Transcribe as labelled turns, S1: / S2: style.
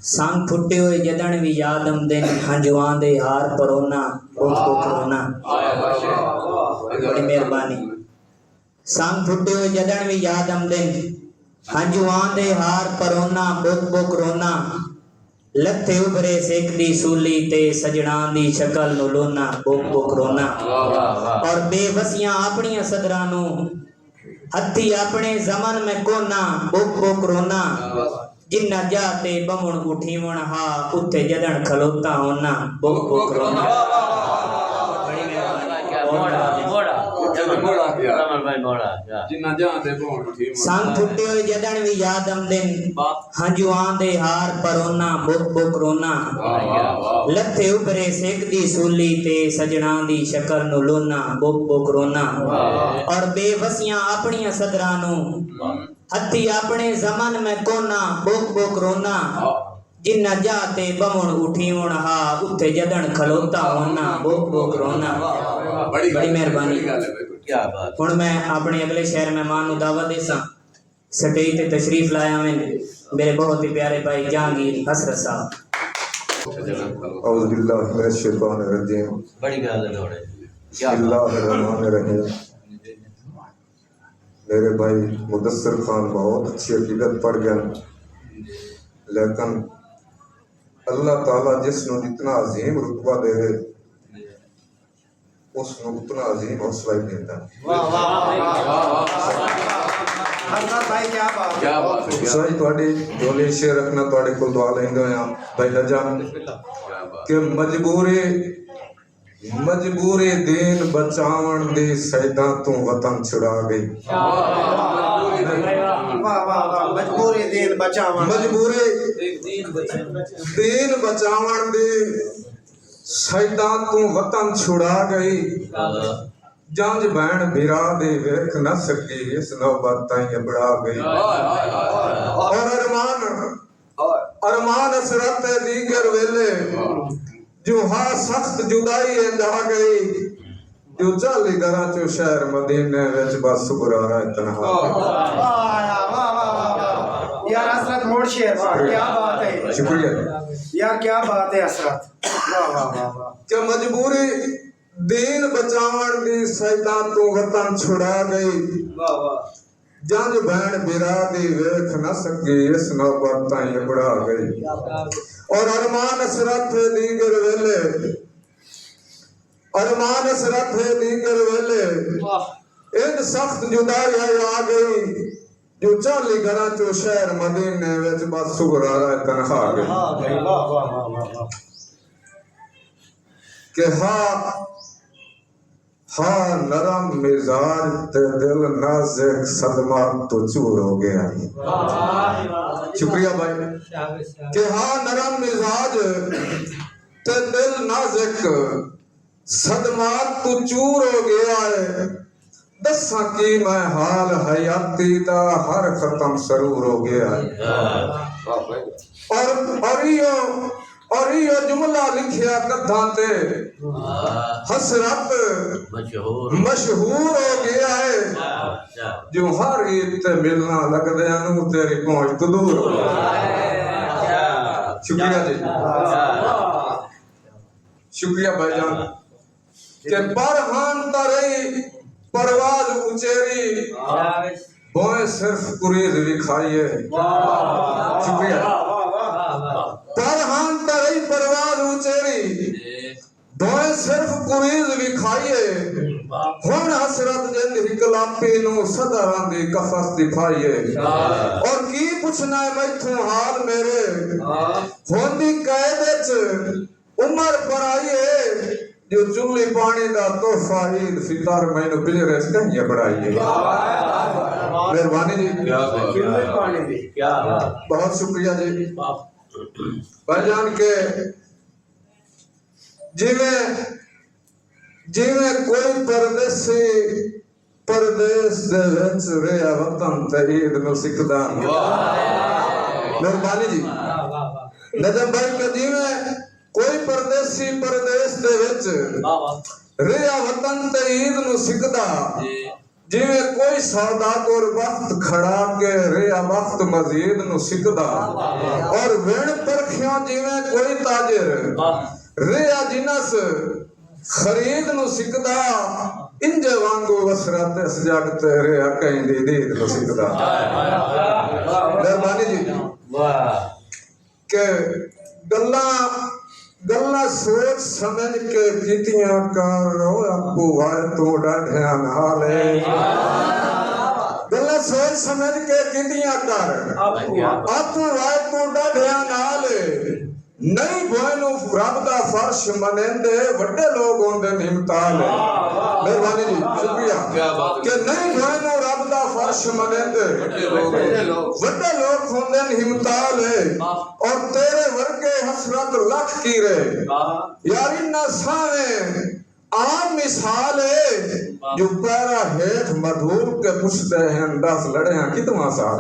S1: संग फुटे हुए जदन भी याद आमदे हंजुआं दे हार परोना बुख बुख रोना। बड़ी मेहरबानी। संग फुटे हुए जदन भी याद आमदे हंजुआं दे हार परोना बुख बुख रोना। लथे उभरे सेकदी सूली ते सजणा दी शक्ल नु लोना बुख बुख रोना। और बेबसियां अपनियां सदरां नु हथी अपने जमन में कोना बुख बुख रोना। जिन्ना जाते बमुण उठीवण हा उत्थे जदन खलोता होना बुख बुख रोना। बड़ी संग फुटे हुए जदन भी याद आमदिन हंजुआं दे हार परोना बुख बुख रोना। लथे उभरे सेकदी सूली ते सजणा दी शक्ल नु लोना बुख बुख रोना। और बेबसियां अपनियां सदरां नु हथी अपने जमन में कोना बुख बुख रोना। जिन्ना जाते बमुण उठीवण हा उत्थे जदन खलोता होना बुख बुख रोना। बड़ी मेहरबानी। हुण मैं अपने अगले शहर मेहमान नु दावत देसा स्टेज ते तशरीफ लाया मैं मेरे बहुत ही प्यारे भाई जहांगीर हसरत साहब।
S2: औज़ु बिल्लाहि मिनश शैतानिर रजीम।
S3: बड़ी गल है थोड़े
S2: बिस्मिल्लाहिर्रहमानिर्रहीम। मेरे भाई मुदस्सिर खान बहुत अच्छी अकीदत पढ़ गए, लेकिन अल्लाह ताला जिसनों जितना अजीम रुतबा दे उसनों उतना अजीम हौसला ही देता है। सही थोड़ी जोली शेर रखना थोड़े को दुआ लेंगे यहाँ भाई रजान के मजबूरी दीन बचावन दी सैदा तू वतन छुड़ा गई।
S4: मजबूरी दीन बचावन दी
S2: सैदा तू वतन छुड़ा गई। जंज बहन बिरा दे वेख न सकी इस नौबत ताई अबड़ा गई। और अरमान असरत दीगर वेले जो हा सख्त जुदाई जा गई। जो चाली दरा चो शहर मदीने विच बस गुरारा तन्हा।
S4: यार हसरत मोड़ शेर क्या बात है।
S2: शुक्रिया
S4: यार क्या बात है हसरत। वाह वाह वाह वाह।
S2: के मजबूरी दीन बचावन दी सैदा तू वतन छुड़ा गई।
S4: वाह वाह।
S2: जंज बहन बिरा दी वेख न सकी इस नौबत ताई अबड़ा गई। और अरमान असरत दीगर वेले इन सख्त जुदाई आ गई। जो चाली घरा चो शहर मदीने विच बस सुगरारा तन्हा गई। के हा नरम मिजाज ते दिल नाज़िक सदमा तो चूर हो गया। शुक्रिया भाई। के हा नरम मिजाज ते दिल नाज़िक सदमा तो चूर हो गया है। दसा की मैं हाल हयाती दा हर खत्म सरूर हो गया है। और यो जुमला लिखिया कथा ते हसरत मशहूर हो गया है। जो हर ईद ते मिलना लगदे अनु तेरी पहुंच तो दूर हो गई। शुक्रिया जी, शुक्रिया भाईजान। के परहान तरई परवाज उचेरी बोए सिर्फ कुरीज विखाइए। शुक्रिया। परहान तरई परवाज उचेरी बोए सिर्फ कुरीज विखाइए। हुण हसरत जिंद हिकलापी नु सदरां दी कफस दिखाइए। और की पुछना है मैथों हाल मेरे होंदी कैद विच उमर पर आइए। जो चुल्ली पानी दा तोहफा ईद फितर मैनू पिजरे च कहीं बढ़ाइए। मेहरबानी जी, बहुत शुक्रिया जी भाईजान के। जिवें कोई परदेसी परदेस दे विच रहा वतन ते ईद नू सिखदा। मेहरबानी जी नजम भाई के जिवें कोई परदेसी परदेस दे विच रिया वतन ते ईद नू सिखदा। जिवें कोई सौदागर वक्त खड़ा के रिया वक्त मजीद नु सिकदा और वेण परखिया जिवें कोई ताजिर रिया जिनस खरीद नु सिकदा इंजे वांगू वसरत इस जग ते रिया कहीं दी दीद नु सिकदा मेहरबानी जी के गल्ला गल्ला सोच समझ के कीतियां करो आपको वार तो डाढ़िया नाले गल्ला सोच समझ के कीतियां कर आपको वार तो डाढ़िया नाले नहीं बोएनु रब दा फर्श मनेंदे वड्डे लोग होंदे निमताल मेहरबानी जी शुक्रिया कि नहीं बोएनु रब दा फर्श मनेंदे वड्डे लोग होंदे निमताल और तेरे वर्गे हसरत लख की रे यारी ना सावे आम मिसाल है जो पैरा हेठ मधुर के पुछते हैं 10 लड़े हैं कितना साल